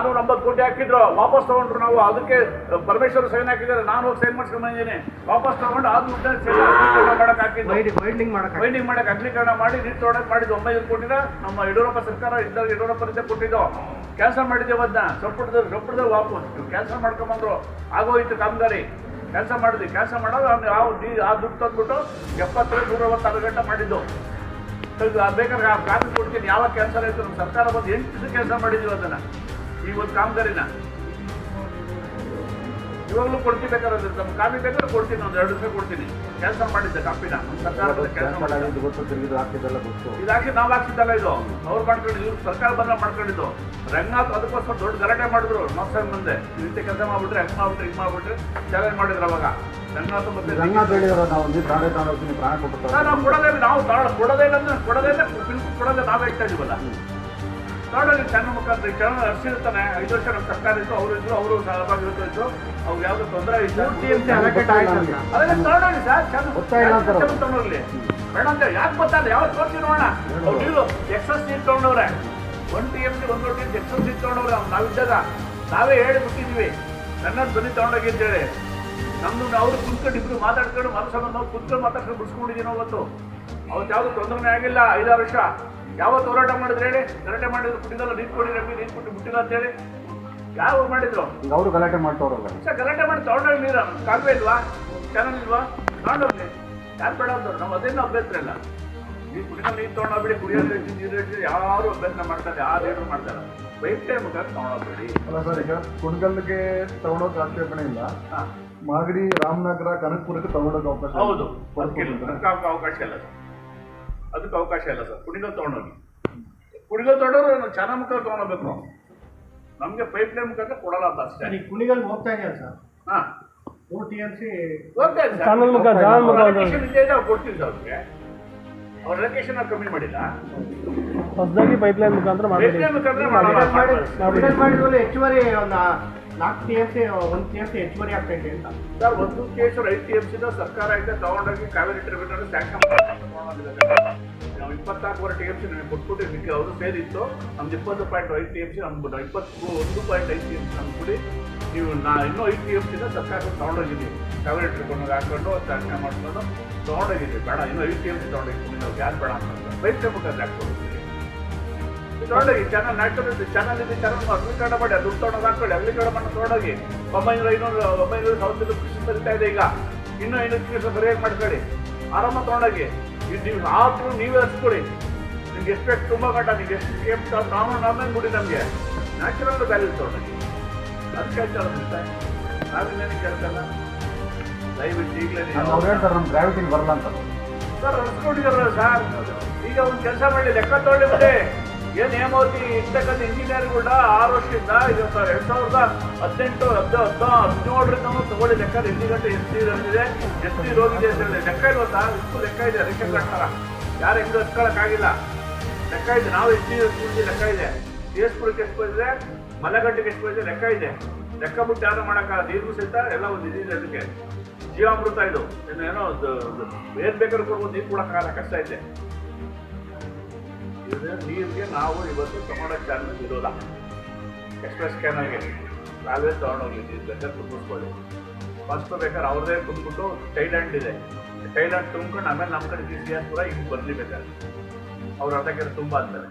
690 ಕೋಟಿ ಹಾಕಿದ್ರು, ವಾಪಸ್ ತಗೊಂಡ್ರು. ನಾವು ಅದಕ್ಕೆ ಪರಮೇಶ್ವರ್ ಸೈನ್ ಹಾಕಿದ್ದಾರೆ, ನಾನು ಹೋಗಿ ಸೈನ್ ಮಾಡ್ಸ್ಕೊಂಡ್ ಬಂದಿದ್ದೀನಿ. ವಾಪಸ್ ತಗೊಂಡು ಆ ದುಡ್ಡನ್ನು ಮಾಡಕ್ ಹಾಕಿದ್ದು, ವೈಂಡಿಂಗ್ ಮಾಡಕ್ ಅಗ್ಲೀಕರಣ ಮಾಡಿ ನೀರು ತೊಗೊಳಕ್ ಮಾಡಿದ್ದು 900 ಕೋಟಿನ ನಮ್ಮ ಯಡಿಯೂರಪ್ಪ ಸರ್ಕಾರ ಇದ್ದಾಗ ಯಡಿಯೂರಪ್ಪ ಕೊಟ್ಟಿದ್ದು. ಕ್ಯಾನ್ಸಲ್ ಮಾಡಿದ್ದೇವೆ ಅದನ್ನ, ಸೊಪ್ಪುಡ್ದು ವಾಪಸ್ ಕ್ಯಾನ್ಸಲ್ ಮಾಡ್ಕೊಂಬಂದ್ರು. ಆಗೋಯ್ತು ಕಾಮಗಾರಿ, ಕ್ಯಾನ್ಸಲ್ ಮಾಡಿದ್ವಿ. ಕ್ಯಾನ್ಸಲ್ ಮಾಡೋದು ಆ ದುಡ್ಡು ತಂದ್ಬಿಟ್ಟು 70-126 ಗಂಟೆ ಮಾಡಿದ್ದು. ಬೇಕಾದ್ರೆ ಕಾಪಿ ಕೊಡ್ತೀನಿ, ಯಾವಾಗ ಕ್ಯಾನ್ಸಲ್ ಆಯಿತು. ನಮ್ಮ ಸರ್ಕಾರ ಬಂದು 8 ದಿವಸ ಕೆಲಸ ಮಾಡಿದ್ದೀವಿ ಅದನ್ನು, ಈ ಒಂದು ಕಾಮಗಾರಿನ. ಇವಾಗಲೂ ಕೊಡ್ತೀವಿ, ಬೇಕಾದ್ರೆ ನಮ್ಮ ಕಾಪಿ ಬೇಕಾದ್ರೆ ಕೊಡ್ತೀನಿ, ಒಂದು 2 ದಿವಸ ಕೊಡ್ತೀನಿ. ಕ್ಯಾನ್ಸಲ್ ಮಾಡಿದ್ದೆ ಕಾಪಿನ ನಮ್ಮ ಸರ್ಕಾರ ಇದಾಕಿ ನಾವು ಹಾಕ್ಸಿದ್ದಲ್ಲ, ಇದು ಅವ್ರು ಮಾಡ್ಕೊಂಡಿದ್ದು, ಸರ್ಕಾರ ಬಂದ ಮಾಡ್ಕೊಂಡಿದ್ದು. ರಂಗನಾಥ್ ಅದಕ್ಕೋಸ್ಕರ ದೊಡ್ಡ ಗಲಾಟೆ ಮಾಡಿದ್ರು ನೌಸನ್ ಮುಂದೆ, ಈ ರೀತಿ ಕೆಲಸ ಮಾಡ್ಬಿಟ್ರೆ ಹಂಗೆ ಮಾಡ್ಬಿಟ್ರೆ ಹಿಂಗೆ ಮಾಡ್ಬಿಟ್ರೆ ಚಾಲೆಂಜ್ ಮಾಡಿದ್ರು. ಅವಾಗ ರಂಗನಾಥ್ ಮತ್ತೆ ನಾವು ಕೊಡೋದೇ ಕೊಡೋದೇ ನಾವೇ ಇಡ್ತಾ ಇದೀವಲ್ಲ. ನೋಡೋದು ಚೆನ್ನ ಮುಖಾಂತರ ಚೆನ್ನ ಹರ್ಸಿರ್ತಾನೆ. 5 ವರ್ಷ ನಮ್ಮ ಸರ್ಕಾರ ಇತ್ತು, ಅವರು ಇದ್ರು, ಅವರು ಸಹಭಾಗಿತ್ವ ಅವ್ರಿಗೆ ಯಾವ್ದು ತೊಂದರೆ ಇತ್ತು. ಅದನ್ನ ತಗೊಂಡೋಗಿ ಸರ್, ಚೆನ್ನ ತಗೊಂಡೋಗ್ಲಿ ಬೇಡ ಅಂತ ಯಾಕೆ ಗೊತ್ತಾಗ ಯಾವತ್ತು ತೋರಿಸಿ ನೋಡೋಣ. ಅವ್ರು ನೀರು ಎಕ್ಸಸ್ ನೀರು ತಗೊಂಡವ್ರೆ, 1 TMC 1 TMC ಎಕ್ಸಸ್ ನೀರು ತಗೊಂಡವ್ರೆ. ನಾವಿದ್ದಾಗ ನಾವೇ ಹೇಳಿಬಿಟ್ಟಿದ್ವಿ ನನ್ನ ಧ್ವನಿ ತಗೊಂಡೋಗಿ ಅಂತೇಳಿ. ನಮ್ದು ಅವ್ರು ಕುತ್ಕೊಂಡು ಇಬ್ರು ಮಾತಾಡ್ಕೊಂಡು ಮನಸ್ಸನ್ನು ನಾವು ಕುತ್ಕೊಂಡು ಮಾತಾಡ್ಕೊಂಡು ಬಿಡಿಸ್ಕೊಂಡಿದ್ದೀವಿ. ಅವತ್ತು ಯಾವುದು ತೊಂದರೆ ಆಗಿಲ್ಲ. 5-6 ವರ್ಷ ಯಾವತ್ತು ಹೋರಾಟ ಮಾಡಿದ್ರೆ ಹೇಳಿ, ಗಲಾಟೆ ಮಾಡಿದ್ರು. ಕುಟ್ಟಿದಲ್ಲ ನೀರು ಕೊಡಿ, ನಮಗೆ ನೀರು ಕೊಟ್ಟು ಬಿಟ್ಟಿಲ್ಲ ಅಂತೇಳಿ ಯಾವ ಮಾಡಿದ್ರು. ಅವರು ಗಲಾಟೆ ಮಾಡ್ತವ್ರಲ್ಲ ಸರ್, ಗಲಾಟೆ ಮಾಡಿ ತಗೊಂಡೋಗಿ ನೀರು ಕಾಲುವೆ ಇಲ್ವಾ, ಚಾನಲ್ ಇಲ್ವಾ, ತಗೊಂಡೋಗ್ಲಿ. ಯಾರು ಬೇಡ ಅಂದ್ರು, ನಾವು ಅದೇನು ಅಭ್ಯಂತರ ಇಲ್ಲ. ನೀವು ಕುಡಿಯೋ ನೀರು ತೊಗೊಂಡೋಗ್ಬಿಡಿ, ಕುಡಿಯೋ ನೀರು ಯಾರು ಅಭ್ಯಂತರ ಮಾಡ್ತಾರೆ, ಯಾರು ಏನು ಮಾಡ್ತಾರೆ. ಪೈಪ್ ಟೈಮ್ ಮುಖಾಂತರ ತೊಗೊಂಡೋಗ್ಬೇಡಿ. ಅಲ್ಲ ಸರ್, ಈಗ ಕುಣಗಲ್ಗೆ ತಗೊಂಡೋಗಿ ಆಕ್ಷೇಪಣೆ ಇಲ್ಲ, ಮಾಗಡಿ, ರಾಮನಗರ, ಕನಕಪುರಕ್ಕೆ ತಗೊಂಡೋಗಿ ಅವಕಾಶ. ಹೌದು, ಅವಕಾಶ ಇಲ್ಲ ಸರ್, ಅದಕ್ಕೆ ಅವಕಾಶ ಇಲ್ಲ ಸರ್. ಕುಣಿಗಲ್ ತೊಗೊಂಡೋಗಿ, ಕುಣಿಗಲ್ ತೊಗೊಂಡವ್ರು ಚೆನ್ನಾಗಿ ಮುಖಾಂತರ ತೊಗೊಂಡೋಗ್ಬೇಕು. ನಮಗೆ ಪೈಪ್ ಲೈನ್ ಮುಖಾಂತರ ಕೊಡಲ್ಲ ಅಂತ ಅಷ್ಟೇ. ಕುಣಿಗಲ್ ಹೋಗ್ತಾ ಇದೆಯಲ್ಲ ಸರ್, 4 TMC ಹೋಗ್ತಾ ಇದೆ ಸರ್. ಕೊಡ್ತೀವಿ ಸರ್ ಅವ್ರಿಗೆ, ಅವ್ರ ಲೊಕೇಶನ್ ಕಮ್ಮಿ ಮಾಡಿಲ್ಲ. ಹೊಸದಾಗಿ ಪೈಪ್ ಲೈನ್ ಮುಖಾಂತರ ಮಾಡಿದ್ಮೇಲೆ ಹೆಚ್ಚುವರಿ ಒಂದು 4 TMC 1 TMC ಹೆಚ್ಚುವರಿ ಆಗ್ತಾ ಇದೆ ಅಂತ ಸರ್. 1 TMC 5 TMC ಸರ್ಕಾರ ಐತೆ ತಗೊಂಡೋಗಿ ಕಾವೇರಿ ಟ್ರಿಬ್ಯುನಲ್ ಸ್ಯಾಂಕ್ಷನ್ ನಾವು 24 TMC ನನಗೆ ಕೊಟ್ಬಿಟ್ಟಿದ್ದಕ್ಕೆ ಅವರು ಸೇರಿತ್ತು. ನಮ್ದು 20.5 TMC ನಮ್ದು 21.5 TMC ನಮ್ಗೆ ಕೊಡಿ. ನೀವು ಇನ್ನೂ 5 TMC ಸರ್ಕಾರ ತಗೊಂಡೋಗಿದ್ದೀವಿ, ಕಾವೇರಿ ಟ್ರಿಬ್ಯುನಲ್ ಹಾಕೊಂಡು ಸ್ಯಾಂಕ್ಷನ್ ಮಾಡ್ಕೊಂಡು ತಗೊಂಡೋಗಿದ್ದೀವಿ. ಬೇಡ, ಇನ್ನೂ 5 TMC ತಗೊಂಡೋಗಿದ್ದೀವಿ, ನಾವು ಯಾರು ಬೇಡ ಅಂತ ಪೈಪ್ ಮುಖಾಂತರ ಹಾಕ್ಕೊಡ್ತೀವಿ. ತಗೊಂಡೋಗಿ ಚಾನಲ್ ನ್ಯಾಚುರಲ್ ಚಾನಲ್ ಇದೆ, ಚಾನಲ್ ಅಗ್ಲೀಕರಣ ಮಾಡಿ ದುಡ್ಡು ತೊಗೊಂಡೋಗಿ ಹಾಕೊಳ್ಳಿ. ಅಗ್ಲೀಕರಣ ಮಾಡಿ ತಗೊಂಡೋಗಿ 900 ಸಾವಿರ ಕೃಷಿ ಸರಿತಾ ಇದೆ. ಈಗ ಇನ್ನೂ 500 ಕೃಷಿ ಸರಿಯಾಗಿ ಮಾಡ್ಕೊಳ್ಳಿ, ಆರಾಮ ತಗೊಂಡೋಗಿ. ನೀವು ಆದ್ರೂ ನೀವೇ ಹಚ್ಕೊಳ್ಳಿ. ನಿಮ್ಗೆ ಎಷ್ಟು ಬೇಕು ತುಂಬ ಗಂಟ, ನಿಮ್ಗೆ ಎಷ್ಟು ಕೇಳ್ತಾ ನಾವೇ ಗುಡಿ ನಮಗೆ ನ್ಯಾಚುರಲ್ ವ್ಯಾಲ್ಯೂ ತಗೊಂಡೋಗಿ. ಅದು ಕೇಳ್ತಾರ ನಾವಿನ್ನೇನು ಕೇಳ್ತಲ್ಲ. ದಯವಿಟ್ಟು ಈಗಲೇ ಗ್ರಾವಿಟಿ ಬರಲ್ಲ ಅಂತ ಸರ್ ಅನ್ಸ್ಕೊಂಡಿದಾರಲ್ಲ ಸರ್. ಈಗ ಒಂದು ಕೆಲಸ ಮಾಡಿ ಲೆಕ್ಕ ತೊಗೊಂಡಿಬಿಟ್ಟೆ. ಏನು ಹೇಮಾವತಿ ಇರ್ತಕ್ಕಂಥ ಇಂಜಿನಿಯರ್ಗಳನ್ನ 6 ವರ್ಷದಿಂದ ಇದು 2018-17 ತಗೊಳ್ಳಿ ಲೆಕ್ಕ. 8 ಗಂಟೆ ಎಷ್ಟು ನೀರಿದೆ, ಎಷ್ಟು ನೀರು ಹೋಗಿದೆ ಅಂತ ಹೇಳಿ ಲೆಕ್ಕ ಇಲ್ವ ಸರ್? ಇಷ್ಟು ಲೆಕ್ಕ ಇದೆ, ಅದಕ್ಕೆ ಕಟ್ಟಾರ. ಯಾರು ಹೆಂಗೆ ಹಚ್ಕೊಳಕ್ಕಾಗಿಲ್ಲ, ಲೆಕ್ಕ ಇದೆ. ನಾವು ಎಷ್ಟು ನೀರು ಲೆಕ್ಕ ಇದೆ, ಕೇಸ್ಪುರಕ್ಕೆ ಎಷ್ಟು ಬಂದಿದೆ, ಮಲೆಗಟ್ಟಿಗೆ ಎಷ್ಟು ಬಂದಿದೆ ಲೆಕ್ಕ ಇದೆ. ಲೆಕ್ಕ ಬಿಟ್ಟು ಯಾರು ಮಾಡೋಕ್ಕಾಗಲ್ಲ. ನೀರು ಸಹಿತ ಎಲ್ಲ ಒಂದು ಇದಿದೆ. ಅದಕ್ಕೆ ಜೀವಾಮೃತ ಇದು ಏನೋ ಏನ್ ಬೇಕಾದ್ರೂ ಕೊಡ್ಬೋದು, ನೀರು ಕೊಡೋಕ್ಕಾಗಲ್ಲ, ಕಷ್ಟ ಐತೆ. ನೀರಿಗೆ ನಾವು ಇವತ್ತು ತಗೊಂಡೋಗಿ ಚಾನಲ್ ಇರೋಲ್ಲ. ಎಕ್ಸ್ಪ್ರೆಸ್ ಕ್ಯಾನಲ್ಗೆ ನಾವೇ ತೊಗೊಂಡೋಗ್ಲಿ, ನೀರು ಬೇಕಾದ್ರೆ ತುಂಬಿಸ್ಕೊಳ್ಳಿ. ಫಸ್ಟ್ ಬೇಕಾದ್ರೆ ಅವ್ರದೇ ತುಂಬಿಬಿಟ್ಟು ಟೈಲ್ಯಾಂಡ್ ಇದೆ, ಟೈಲ್ಯಾಂಡ್ ತುಂಬ್ಕೊಂಡು ಆಮೇಲೆ ನಮ್ಮ ಕಡೆ GCS ಪೂರ ಹಿಂಗೆ ಬರಲಿ ಬೇಕಾದ್ರೆ ಅವ್ರು ಅರ್ಧಕ್ಕೆ ತುಂಬ ಅಂತಾರೆ.